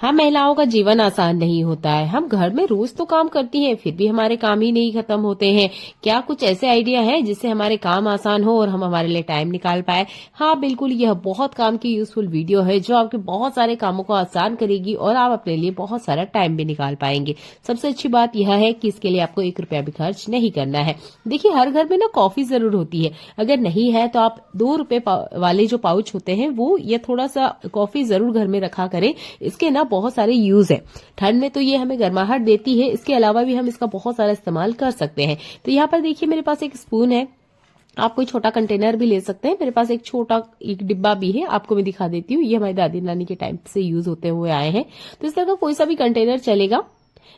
हम महिलाओं का जीवन आसान नहीं होता है। हम घर में रोज तो काम करती हैं, फिर भी हमारे काम ही नहीं खत्म होते हैं। क्या कुछ ऐसे आइडिया है जिससे हमारे काम आसान हो और हम हमारे लिए टाइम निकाल पाए? हाँ बिल्कुल, यह बहुत काम की यूजफुल वीडियो है जो आपके बहुत सारे कामों को आसान करेगी और आप अपने लिए बहुत सारा टाइम भी निकाल पाएंगे। सबसे अच्छी बात यह है कि इसके लिए आपको 1 रुपया भी खर्च नहीं करना है। देखिए, हर घर में ना कॉफी जरूर होती है। अगर नहीं है तो आप 2 रुपए वाले जो पाउच होते हैं वो, या थोड़ा सा कॉफी जरूर घर में रखा करें। इसके ना बहुत सारे यूज है। ठंड में तो ये हमें गर्माहट देती है, इसके अलावा भी हम इसका बहुत सारा इस्तेमाल कर सकते हैं। तो यहाँ पर देखिए, मेरे पास एक स्पून है। आप कोई छोटा कंटेनर भी ले सकते हैं। मेरे पास एक छोटा एक डिब्बा भी है, आपको मैं दिखा देती हूँ। ये हमारी दादी नानी के टाइम से यूज होते हुए आए हैं। तो इस तरह का कोई सा भी कंटेनर चलेगा।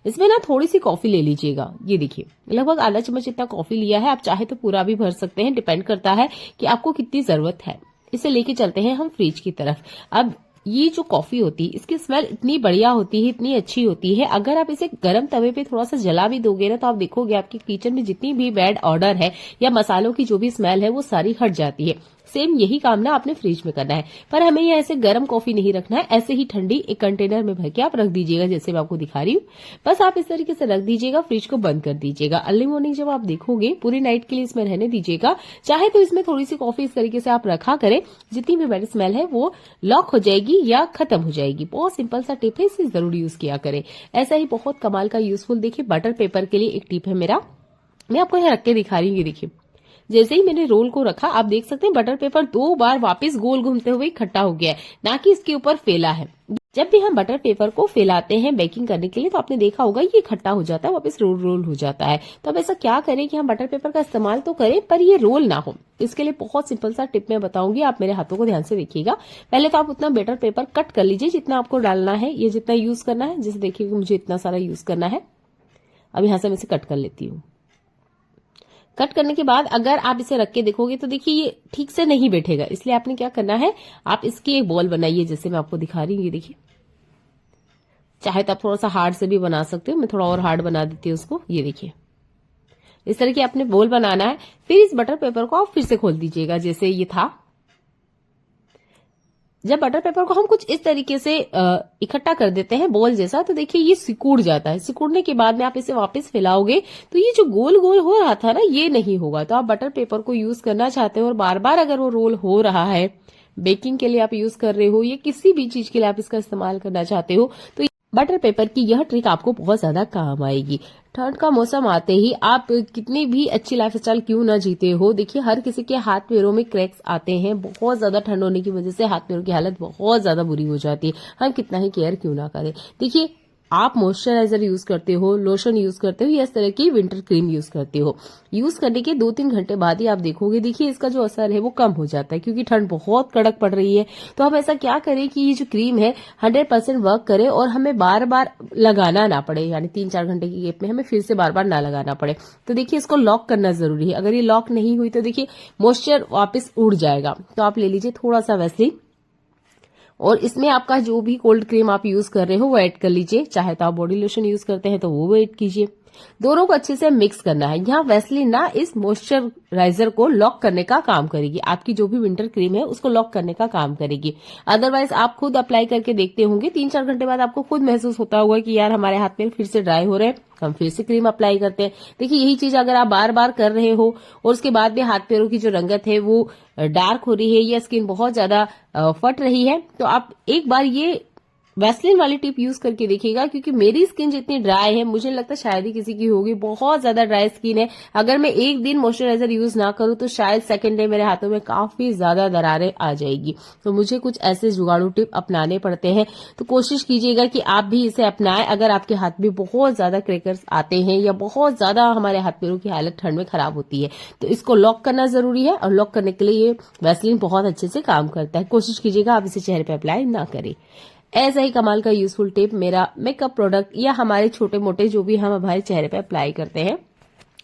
इसमें ना थोड़ी सी कॉफी ले लीजिएगा। ये देखिए, लगभग आधा चम्मच इतना कॉफी लिया है। आप चाहे तो पूरा भी भर सकते हैं, डिपेंड करता है कि आपको कितनी जरूरत है। इसे लेके चलते हैं हम फ्रिज की तरफ। अब ये जो कॉफी होती है, इसकी स्मेल इतनी बढ़िया होती है, इतनी अच्छी होती है। अगर आप इसे गर्म तवे पे थोड़ा सा जला भी दोगे ना, तो आप देखोगे आपके किचन में जितनी भी बैड ऑर्डर है या मसालों की जो भी स्मेल है वो सारी हट जाती है। सेम यही काम ना आपने फ्रिज में करना है, पर हमें ये ऐसे गर्म कॉफी नहीं रखना है। ऐसे ही ठंडी एक कंटेनर में भर के आप रख दीजिएगा, जैसे मैं आपको दिखा रही हूँ। बस आप इस तरीके से रख दीजिएगा, फ्रिज को बंद कर दीजिएगा। अर्ली मॉर्निंग जब आप देखोगे, पूरी नाइट के लिए इसमें रहने दीजिएगा। चाहे तो इसमें थोड़ी सी कॉफी इस तरीके से आप रखा करें, जितनी भी बैड स्मेल है वो लॉक हो जाएगी या खत्म हो जाएगी। बहुत सिंपल सा टिप है, इसे जरूर यूज किया करें। ऐसा ही बहुत कमाल का यूजफुल, देखिए, बटर पेपर के लिए एक टिप है मेरा। मैं आपको यहाँ रख के दिखा रही हूँ। ये देखिए, जैसे ही मैंने रोल को रखा, आप देख सकते हैं बटर पेपर 2 बार वापस गोल घूमते हुए इकट्ठा हो गया है, ना कि इसके ऊपर फैला है। जब भी हम बटर पेपर को फैलाते हैं बेकिंग करने के लिए, तो आपने देखा होगा ये इकट्ठा हो जाता है, वापस रोल रोल हो जाता है। तो अब ऐसा क्या करें कि हम बटर पेपर का इस्तेमाल तो करें पर ये रोल ना हो। इसके लिए बहुत सिंपल सा टिप मैं बताऊंगी, आप मेरे हाथों को ध्यान से देखिएगा। पहले तो आप उतना बटर पेपर कट कर लीजिए जितना आपको डालना है, ये जितना यूज करना है। जैसे देखिए, मुझे इतना सारा यूज करना है। अब यहां से मैं इसे कट कर लेती हूँ। कट करने के बाद अगर आप इसे रख के देखोगे तो देखिए ये ठीक से नहीं बैठेगा। इसलिए आपने क्या करना है, आप इसकी एक बॉल बनाइए, जैसे मैं आपको दिखा रही हूँ। ये देखिए, चाहे तो आप थोड़ा सा हार्ड से भी बना सकते हो। मैं थोड़ा और हार्ड बना देती हूँ उसको। ये देखिए, इस तरह की आपने बॉल बनाना है। फिर इस बटर पेपर को आप फिर से खोल दीजिएगा, जैसे ये था। जब बटर पेपर को हम कुछ इस तरीके से इकट्ठा कर देते हैं बॉल जैसा, तो देखिए ये सिकुड़ जाता है। सिकुड़ने के बाद में आप इसे वापस फैलाओगे तो ये जो गोल गोल हो रहा था ना, ये नहीं होगा। तो आप बटर पेपर को यूज करना चाहते हो और बार बार अगर वो रोल हो रहा है, बेकिंग के लिए आप यूज कर रहे हो या किसी भी चीज के लिए आप इसका इस्तेमाल करना चाहते हो, तो बटर पेपर की यह ट्रिक आपको बहुत ज्यादा काम आएगी। ठंड का मौसम आते ही आप कितनी भी अच्छी लाइफस्टाइल क्यों ना जीते हो, देखिए हर किसी के हाथ पैरों में क्रैक्स आते हैं। बहुत ज्यादा ठंड होने की वजह से हाथ पैरों की हालत बहुत ज्यादा बुरी हो जाती है। हम कितना ही केयर क्यों ना करें। देखिए, आप मॉइस्चराइजर यूज करते हो, लोशन यूज करते हो या इस तरह की विंटर क्रीम यूज करते हो, यूज करने के 2-3 घंटे बाद ही आप देखोगे, देखिए इसका जो असर है वो कम हो जाता है, क्योंकि ठंड बहुत कड़क पड़ रही है। तो हम ऐसा क्या करें कि ये जो क्रीम है 100% वर्क करे और हमें बार बार लगाना ना पड़े, यानी 3-4 घंटे की गैप में हमें फिर से बार बार ना लगाना पड़े। तो देखिए, इसको लॉक करना जरूरी है। अगर ये लॉक नहीं हुई तो देखिए मॉइस्चर वापस उड़ जाएगा। तो आप ले लीजिए थोड़ा सा वैसलीन, और इसमें आपका जो भी कोल्ड क्रीम आप यूज कर रहे हो वो ऐड कर लीजिए। चाहे तो आप बॉडी लोशन यूज करते हैं तो वो ऐड कीजिए। दोनों को अच्छे से मिक्स करना है। यहाँ वैसलीन ना इस मॉइस्चराइजर को लॉक करने का काम करेगी, आपकी जो भी विंटर क्रीम है उसको लॉक करने का काम करेगी। अदरवाइज आप खुद अप्लाई करके देखते होंगे, 3-4 घंटे बाद आपको खुद महसूस होता होगा कि यार हमारे हाथ में फिर से ड्राई हो रहे हैं, हम फिर से क्रीम अप्लाई करते हैं। देखिए, यही चीज अगर आप बार बार कर रहे हो और उसके बाद भी हाथ पैरों की जो रंगत है वो डार्क हो रही है या स्किन बहुत ज्यादा फट रही है, तो आप एक बार ये वैसलीन वाली टिप यूज करके देखिएगा। क्योंकि मेरी स्किन जितनी ड्राई है, मुझे लगता है शायद ही किसी की होगी, बहुत ज्यादा ड्राई स्किन है। अगर मैं एक दिन मॉइस्चराइजर यूज ना करूं तो शायद सेकंड डे मेरे हाथों में काफी ज्यादा दरारें आ जाएगी। तो मुझे कुछ ऐसे जुगाड़ू टिप अपनाने पड़ते हैं। तो कोशिश कीजिएगा कि आप भी इसे अपनाएं। अगर आपके हाथ में बहुत ज्यादा क्रैकर्स आते हैं या बहुत ज्यादा हमारे हाथ पैरों की हालत ठंड में खराब होती है, तो इसको लॉक करना जरूरी है। और लॉक करने के लिए ये वैसलीन बहुत अच्छे से काम करता है। कोशिश कीजिएगा आप इसे चेहरे पे अप्लाई ना करें। ऐसा ही कमाल का यूजफुल टिप मेरा मेकअप प्रोडक्ट या हमारे छोटे मोटे जो भी हम हमारे चेहरे पे अप्लाई करते हैं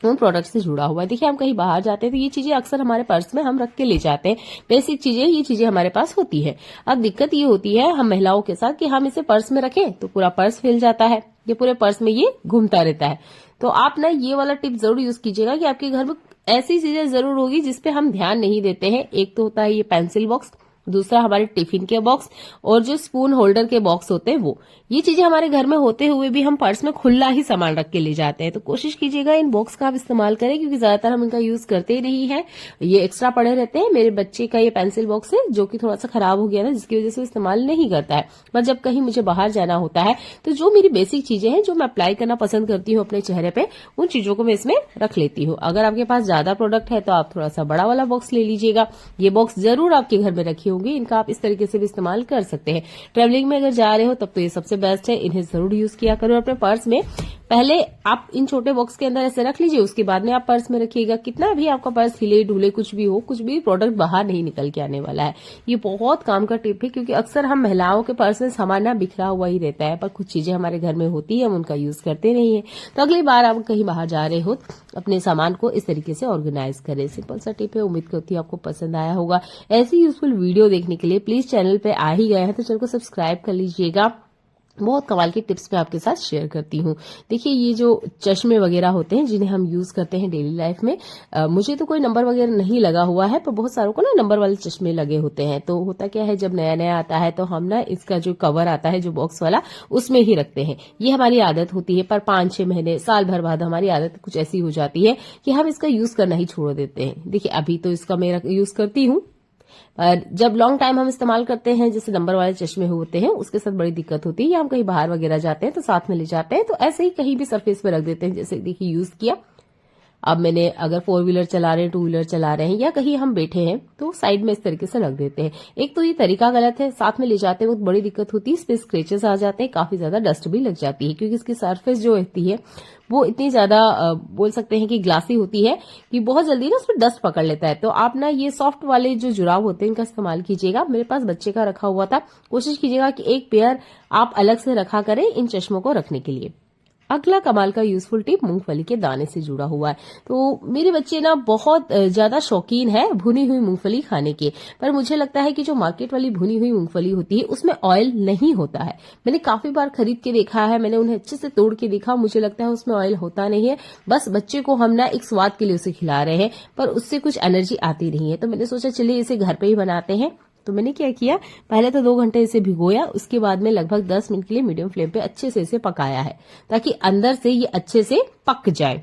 उन प्रोडक्ट से जुड़ा हुआ है। देखिए, हम कहीं बाहर जाते हैं तो ये चीजें अक्सर हमारे पर्स में हम रख के ले जाते हैं। बेसिक चीजें, ये चीजें हमारे पास होती है। अब दिक्कत ये होती है हम महिलाओं के साथ कि हम इसे पर्स में रखें तो पूरा पर्स फैल जाता है, ये पूरे पर्स में ये घूमता रहता है। तो आप ना ये वाला टिप जरूर यूज कीजिएगा कि आपके घर में ऐसी चीजें जरूर होगी जिसपे हम ध्यान नहीं देते हैं। एक तो होता है ये पेंसिल बॉक्स, दूसरा हमारे टिफिन के बॉक्स और जो स्पून होल्डर के बॉक्स होते हैं वो, ये चीजें हमारे घर में होते हुए भी हम पर्स में खुला ही सामान रख के ले जाते हैं। तो कोशिश कीजिएगा इन बॉक्स का आप इस्तेमाल करें, क्योंकि ज्यादातर हम इनका यूज करते ही नहीं है, ये एक्स्ट्रा पड़े रहते हैं। मेरे बच्चे का ये पेंसिल बॉक्स है जो कि थोड़ा सा खराब हो गया था, जिसकी वजह से इस्तेमाल नहीं करता है। पर जब कहीं मुझे बाहर जाना होता है तो जो मेरी बेसिक चीजें हैं जो मैं अप्लाई करना पसंद करती हूँ अपने चेहरे पे, उन चीजों को मैं इसमें रख लेती हूँ। अगर आपके पास ज्यादा प्रोडक्ट है तो आप थोड़ा सा बड़ा वाला बॉक्स ले लीजिएगा। ये बॉक्स जरूर आपके घर में रखे होंगे, इनका आप इस तरीके से भी इस्तेमाल कर सकते हैं। ट्रेवलिंग में अगर जा रहे हो तब तो ये सबसे बेस्ट है, इन्हें जरूर यूज किया करो अपने पर्स में। पहले आप इन छोटे बॉक्स के अंदर ऐसे रख लीजिए, उसके बाद में आप पर्स में रखिएगा। कितना भी आपका पर्स हिले ढूले कुछ भी हो, कुछ भी प्रोडक्ट बाहर नहीं निकल के आने वाला है। ये बहुत काम का टिप है, क्योंकि अक्सर हम महिलाओं के पर्स में सामान ना बिखरा हुआ ही रहता है, पर कुछ चीजें हमारे घर में होती है, हम उनका यूज करते नहीं है। तो अगली बार आप कहीं बाहर जा रहे हो अपने सामान को इस तरीके से ऑर्गेनाइज करें। सिंपल सा टिप है, उम्मीद करती हूँ आपको पसंद आया होगा। ऐसी यूजफुल वीडियो देखने के लिए प्लीज चैनल पे आ ही गए हैं तो चैनल को सब्सक्राइब कर लीजिएगा। बहुत कमाल के टिप्स मैं आपके साथ शेयर करती हूँ। देखिए, ये जो चश्मे वगैरह होते हैं जिन्हें हम यूज करते हैं डेली लाइफ में, मुझे तो कोई नंबर वगैरह नहीं लगा हुआ है, पर बहुत सारों को ना नंबर वाले चश्मे लगे होते हैं। तो होता क्या है, जब नया नया आता है तो हम ना इसका जो कवर आता है जो बॉक्स वाला, उसमें ही रखते हैं। ये हमारी आदत होती है, पर 5-6 महीने साल भर बाद हमारी आदत कुछ ऐसी हो जाती है कि हम इसका यूज करना ही छोड़ देते हैं। देखिए, अभी तो इसका मैं यूज करती हूँ, पर जब लॉन्ग टाइम हम इस्तेमाल करते हैं, जैसे नंबर वाले चश्मे होते हैं, उसके साथ बड़ी दिक्कत होती है। या हम कहीं बाहर वगैरह जाते हैं तो साथ में ले जाते हैं, तो ऐसे ही कहीं भी सरफेस पे रख देते हैं। जैसे देखिए, यूज किया, अब मैंने अगर 4 व्हीलर चला रहे हैं, 2 व्हीलर चला रहे हैं, या कहीं हम बैठे हैं तो साइड में इस तरीके से रख देते हैं। एक तो ये तरीका गलत है, साथ में ले जाते वक्त बड़ी दिक्कत होती है, इस पे स्क्रेचेस आ जाते हैं, काफी ज्यादा डस्ट भी लग जाती है, क्योंकि इसकी सरफेस जो होती है वो इतनी ज्यादा बोल सकते हैं कि ग्लासी होती है कि बहुत जल्दी ना उसमें डस्ट पकड़ लेता है। तो आप ना ये सॉफ्ट वाले जो जुराब होते हैं इनका इस्तेमाल कीजिएगा। मेरे पास बच्चे का रखा हुआ था, कोशिश कीजिएगा कि एक पेयर आप अलग से रखा करें इन चश्मों को रखने के लिए। अगला कमाल का यूजफुल टिप मूंगफली के दाने से जुड़ा हुआ है। तो मेरे बच्चे ना बहुत ज्यादा शौकीन है भुनी हुई मूंगफली खाने के, पर मुझे लगता है कि जो मार्केट वाली भुनी हुई मूंगफली होती है उसमें ऑयल नहीं होता है। मैंने काफी बार खरीद के देखा है, मैंने उन्हें अच्छे से तोड़ के देखा, मुझे लगता है उसमें ऑयल होता नहीं है। बस बच्चे को हम ना एक स्वाद के लिए उसे खिला रहे हैं, पर उससे कुछ एनर्जी आती नहीं है। तो मैंने सोचा चलिए इसे घर पे ही बनाते हैं। तो मैंने क्या किया, पहले तो 2 घंटे इसे भिगोया, उसके बाद में लगभग 10 मिनट के लिए मीडियम फ्लेम पे अच्छे से इसे पकाया है, ताकि अंदर से ये अच्छे से पक जाए।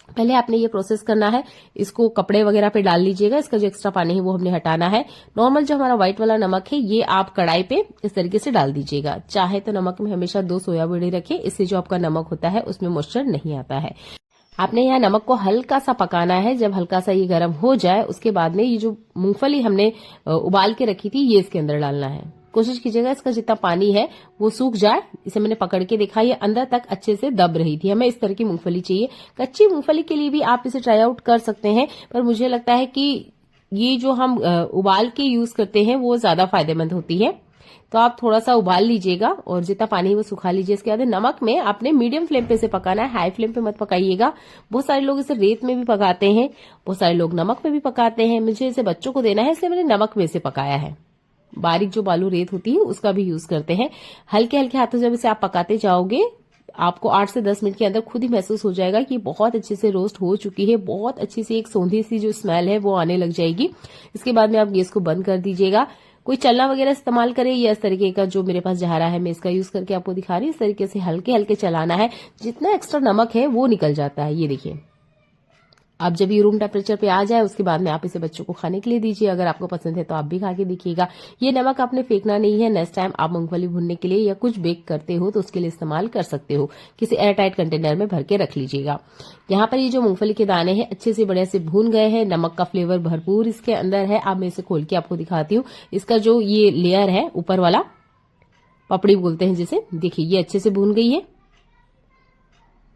पहले आपने ये प्रोसेस करना है, इसको कपड़े वगैरह पे डाल लीजिएगा, इसका जो एक्स्ट्रा पानी है वो हमने हटाना है। नॉर्मल जो हमारा व्हाइट वाला नमक है ये आप कढ़ाई पे इस तरीके से डाल दीजिएगा। चाहे तो नमक में हमेशा 2 सोया बड़ी रखें, इससे जो आपका नमक होता है उसमें मॉइस्चर नहीं आता है। आपने यहाँ नमक को हल्का सा पकाना है। जब हल्का सा ये गर्म हो जाए उसके बाद में ये जो मूंगफली हमने उबाल के रखी थी ये इसके अंदर डालना है। कोशिश कीजिएगा इसका जितना पानी है वो सूख जाए। इसे मैंने पकड़ के देखा, ये अंदर तक अच्छे से दब रही थी। हमें इस तरह की मूंगफली चाहिए। कच्ची मूंगफली के लिए भी आप इसे ट्राई आउट कर सकते हैं, पर मुझे लगता है कि ये जो हम उबाल के यूज करते हैं वो ज्यादा फायदेमंद होती है। तो आप थोड़ा सा उबाल लीजिएगा और जितना पानी है वो सुखा लीजिए। इसके बाद नमक में आपने मीडियम फ्लेम पे इसे पकाना है, हाई फ्लेम पे मत पकाइएगा। बहुत सारे लोग इसे रेत में भी पकाते हैं, बहुत सारे लोग नमक में भी पकाते हैं। मुझे इसे बच्चों को देना है इसलिए मैंने नमक में इसे पकाया है। बारीक जो बालू रेत होती है उसका भी यूज करते हैं। हल्के हल्के हाथों जब इसे आप पकाते जाओगे आपको 8 से 10 मिनट के अंदर खुद ही महसूस हो जाएगा कि बहुत अच्छे से रोस्ट हो चुकी है। बहुत अच्छी सी एक सौंधी सी जो स्मेल है वो आने लग जाएगी। इसके बाद में आप गैस को बंद कर दीजिएगा। कोई चलना वगैरह इस्तेमाल करे या इस तरीके का जो मेरे पास जहारा है मैं इसका यूज करके आपको दिखा रही हूँ। इस तरीके से हल्के हल्के चलाना है, जितना एक्स्ट्रा नमक है वो निकल जाता है। ये देखिए, अब जब ये रूम टेम्परेचर पे आ जाए उसके बाद में आप इसे बच्चों को खाने के लिए दीजिए। अगर आपको पसंद है तो आप भी खा के देखिएगा। ये नमक आपने फेंकना नहीं है। नेक्स्ट टाइम आप मूंगफली भूनने के लिए या कुछ बेक करते हो तो उसके लिए इस्तेमाल कर सकते हो। किसी एयरटाइट कंटेनर में भर के रख लीजिएगा। यहाँ पर ये जो मूंगफली के दाने हैं अच्छे से बढ़िया से भून गए हैं। नमक का फ्लेवर भरपूर इसके अंदर है। अब मैं इसे खोल के आपको दिखाती हूँ। इसका जो ये लेयर है ऊपर वाला, पपड़ी बोलते हैं जिसे, देखिए ये अच्छे से भून गई है।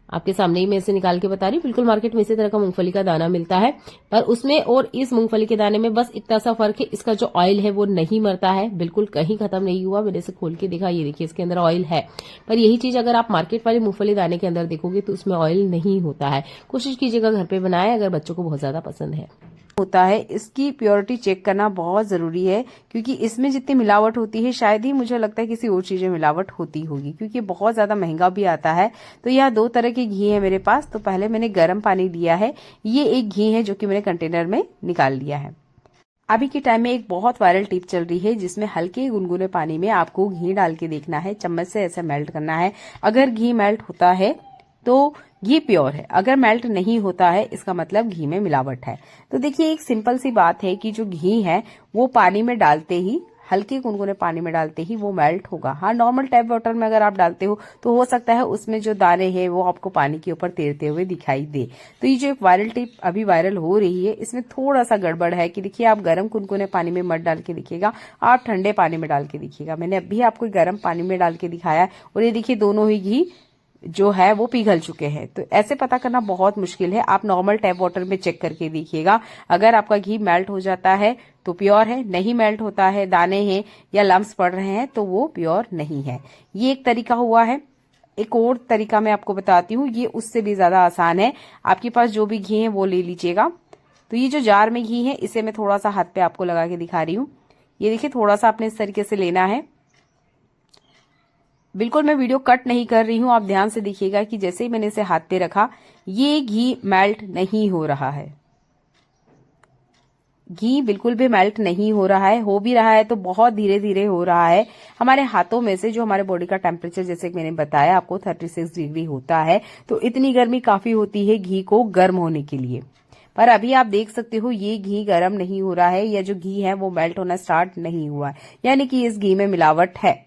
आपके सामने ही मैं इसे निकाल के बता रही हूँ। बिल्कुल मार्केट में इसी तरह का मूंगफली का दाना मिलता है, पर उसमें और इस मूंगफली के दाने में बस इतना सा फर्क है, इसका जो ऑयल है वो नहीं मरता है, बिल्कुल कहीं खत्म नहीं हुआ। मैंने इसे खोल के देखा, ये देखिए इसके अंदर ऑयल है। पर यही चीज अगर आप मार्केट वाले मूंगफली दाने के अंदर देखोगे तो उसमें ऑयल नहीं होता है। कोशिश कीजिएगा घर पे बनाए अगर बच्चों को बहुत ज्यादा पसंद है। होता है इसकी प्योरिटी चेक करना बहुत जरूरी है, क्योंकि इसमें जितनी मिलावट होती है शायद ही मुझे लगता है किसी और चीजें मिलावट होती होगी, क्योंकि बहुत ज्यादा महंगा भी आता है। तो यह 2 तरह के घी है मेरे पास। तो पहले मैंने गर्म पानी लिया है, ये एक घी है जो कि मैंने कंटेनर में निकाल लिया है। अभी के टाइम में एक बहुत वायरल टिप चल रही है जिसमें हल्के गुनगुने पानी में आपको घी डाल के देखना है, चम्मच से ऐसे मेल्ट करना है। अगर घी मेल्ट होता है तो घी प्योर है, अगर मेल्ट नहीं होता है इसका मतलब घी में मिलावट है। तो देखिए एक सिंपल सी बात है कि जो घी है वो पानी में डालते ही, हल्के गुनगुने पानी में डालते ही वो मेल्ट होगा। हाँ, नॉर्मल टैप वाटर में अगर आप डालते हो तो हो सकता है उसमें जो दाने हैं वो आपको पानी के ऊपर तैरते हुए दिखाई दे। तो ये जो एक वायरल टिप अभी वायरल हो रही है इसमें थोड़ा सा गड़बड़ है कि देखिए आप गर्म गुनगुने पानी में मत डाल के देखिएगा, आप ठंडे पानी में डाल के देखिएगा। मैंने अभी आपको गर्म पानी में डाल के दिखाया और ये देखिए दोनों ही घी जो है वो पिघल चुके हैं। तो ऐसे पता करना बहुत मुश्किल है, आप नॉर्मल टैप वाटर में चेक करके देखिएगा। अगर आपका घी मेल्ट हो जाता है तो प्योर है, नहीं मेल्ट होता है, दाने हैं या लम्स पड़ रहे हैं तो वो प्योर नहीं है। ये एक तरीका हुआ है। एक और तरीका मैं आपको बताती हूँ, ये उससे भी ज्यादा आसान है। आपके पास जो भी घी है वो ले लीजिएगा। तो ये जो जार में घी है इसे मैं थोड़ा सा हाथ पे आपको लगा के दिखा रही हूँ। ये देखिए थोड़ा सा आपने इस तरीके से लेना है। बिल्कुल मैं वीडियो कट नहीं कर रही हूं, आप ध्यान से देखिएगा कि जैसे ही मैंने इसे हाथ पे रखा ये घी मेल्ट नहीं हो रहा है। घी बिल्कुल भी मेल्ट नहीं हो रहा है, हो भी रहा है तो बहुत धीरे धीरे हो रहा है। हमारे हाथों में से जो हमारे बॉडी का टेम्परेचर जैसे कि मैंने बताया आपको 36 डिग्री होता है, तो इतनी गर्मी काफी होती है घी को गर्म होने के लिए। पर अभी आप देख सकते हो ये घी गर्म नहीं हो रहा है या जो घी है वो मेल्ट होना स्टार्ट नहीं हुआ है, यानी कि इस घी में मिलावट है।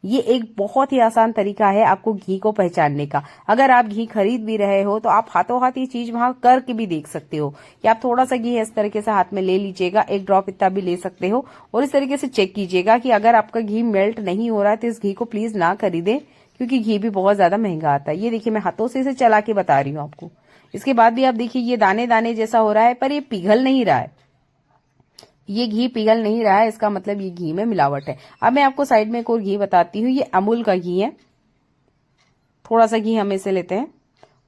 ये एक बहुत ही आसान तरीका है आपको घी को पहचानने का। अगर आप घी खरीद भी रहे हो तो आप हाथों हाथ ये चीज वहां करके भी देख सकते हो कि आप थोड़ा सा घी इस तरीके से हाथ में ले लीजिएगा, एक ड्रॉप इतना भी ले सकते हो और इस तरीके से चेक कीजिएगा कि अगर आपका घी मेल्ट नहीं हो रहा है तो इस घी को प्लीज ना खरीदें, क्योंकि घी भी बहुत ज्यादा महंगा आता है। ये देखिए मैं हाथों से इसे चला के बता रही हूँ आपको। इसके बाद भी आप देखिए ये दाने दाने जैसा हो रहा है पर ये पिघल नहीं रहा है, ये घी पिघल नहीं रहा है, इसका मतलब ये घी में मिलावट है। अब मैं आपको साइड में एक और घी बताती हूँ, ये अमूल का घी है। थोड़ा सा घी हम इसे लेते हैं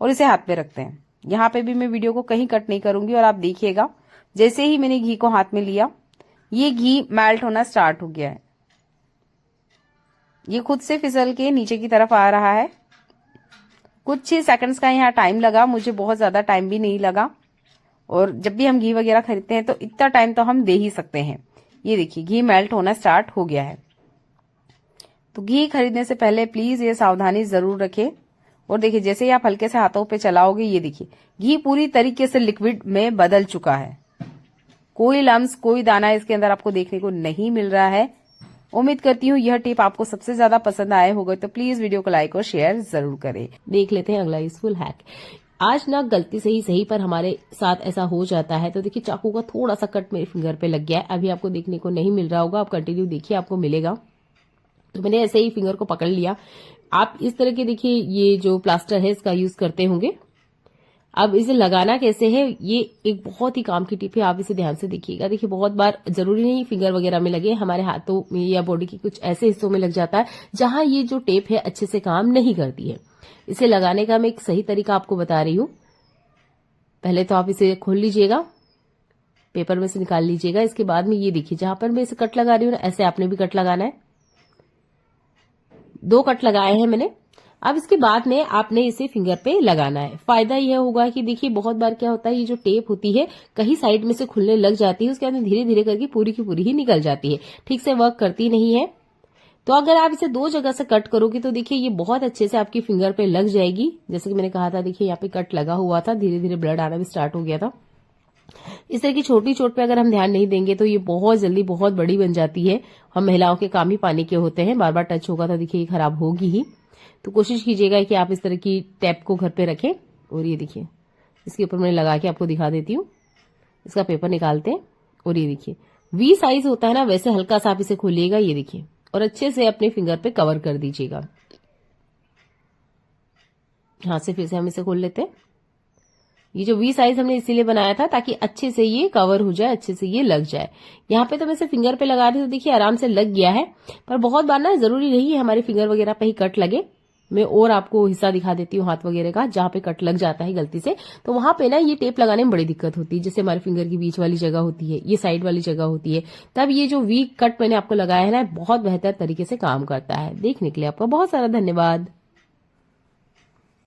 और इसे हाथ पे रखते हैं। यहाँ पे भी मैं वीडियो को कहीं कट नहीं करूंगी और आप देखिएगा जैसे ही मैंने घी को हाथ में लिया ये घी मेल्ट होना स्टार्ट हो गया है। ये खुद से फिसल के नीचे की तरफ आ रहा है। कुछ ही सेकंड्स का यहाँ टाइम लगा, मुझे बहुत ज्यादा टाइम भी नहीं लगा। और जब भी हम घी वगैरह खरीदते हैं तो इतना टाइम तो हम दे ही सकते हैं। ये देखिए घी मेल्ट होना स्टार्ट हो गया है। तो घी खरीदने से पहले प्लीज ये सावधानी जरूर रखें। और देखिए जैसे ही आप हल्के से हाथों पे चलाओगे ये देखिए घी पूरी तरीके से लिक्विड में बदल चुका है। कोई लम्स कोई दाना इसके अंदर आपको देखने को नहीं मिल रहा है। उम्मीद करती हूँ यह टिप आपको सबसे ज्यादा पसंद आए होगा, तो प्लीज वीडियो को लाइक और शेयर जरूर करें। देख लेते हैं अगला यूजफुल हैक। आज ना गलती से ही सही पर हमारे साथ ऐसा हो जाता है। तो देखिए चाकू का थोड़ा सा कट मेरे फिंगर पे लग गया है, अभी आपको देखने को नहीं मिल रहा होगा, आप कंटिन्यू देखिए आपको मिलेगा। तो मैंने ऐसे ही फिंगर को पकड़ लिया। आप इस तरह के देखिए ये जो प्लास्टर है इसका यूज करते होंगे। अब इसे लगाना कैसे है, ये एक बहुत ही काम की टिप है, आप इसे ध्यान से देखिएगा। देखिए बहुत बार जरूरी नहीं फिंगर वगैरह में लगे, हमारे हाथों में या बॉडी के कुछ ऐसे हिस्सों में लग जाता है जहां ये जो टेप है अच्छे से काम नहीं करती है। इसे लगाने का मैं एक सही तरीका आपको बता रही हूँ। पहले तो आप इसे खोल लीजिएगा, पेपर में से निकाल लीजिएगा। इसके बाद में ये देखिए जहां पर मैं इसे कट लगा रही हूँ ना, ऐसे आपने भी कट लगाना है। 2 कट लगाए हैं मैंने। अब इसके बाद में आपने इसे फिंगर पे लगाना है। फायदा यह होगा कि देखिए बहुत बार क्या होता है ये जो टेप होती है कहीं साइड में से खुलने लग जाती है, उसके बाद धीरे धीरे करके पूरी की पूरी ही निकल जाती है, ठीक से वर्क करती नहीं है। तो अगर आप इसे 2 जगह से कट करोगे तो देखिए ये बहुत अच्छे से आपकी फिंगर पे लग जाएगी। जैसे कि मैंने कहा था देखिए यहाँ पे कट लगा हुआ था, धीरे धीरे ब्लड आना भी स्टार्ट हो गया था। इस तरह की छोटी चोट पे अगर हम ध्यान नहीं देंगे तो ये बहुत जल्दी बहुत बड़ी बन जाती है। हम महिलाओं के काम ही पानी के होते हैं, बार बार टच होगा तो देखिए ये खराब होगी ही। तो कोशिश कीजिएगा कि आप इस तरह की टैप को घर पे रखें। और ये देखिए इसके ऊपर मैंने लगा के आपको दिखा देती हूँ। इसका पेपर निकालते हैं और ये देखिए वी साइज होता है ना, वैसे हल्का सा आप इसे खोलिएगा, ये देखिए, और अच्छे से अपने फिंगर पे कवर कर दीजिएगा। हाथ से फिर से हम इसे खोल लेते हैं। ये जो वी साइज हमने इसीलिए बनाया था ताकि अच्छे से ये कवर हो जाए, अच्छे से ये लग जाए। यहाँ पे तो मैं इसे फिंगर पे लगा रही हूँ तो देखिए आराम से लग गया है। पर बहुत बार ना जरूरी नहीं है हमारे फिंगर वगैरह पे ही कट लगे। मैं और आपको हिस्सा दिखा देती हूँ हाथ वगैरह का जहां पे कट लग जाता है गलती से। तो वहां पे ना ये टेप लगाने में बड़ी दिक्कत होती है। जैसे हमारे फिंगर की बीच वाली जगह होती है, ये साइड वाली जगह होती है, तब ये जो वी कट मैंने आपको लगाया है ना बहुत बेहतर तरीके से काम करता है। देखने के लिए आपका बहुत सारा धन्यवाद।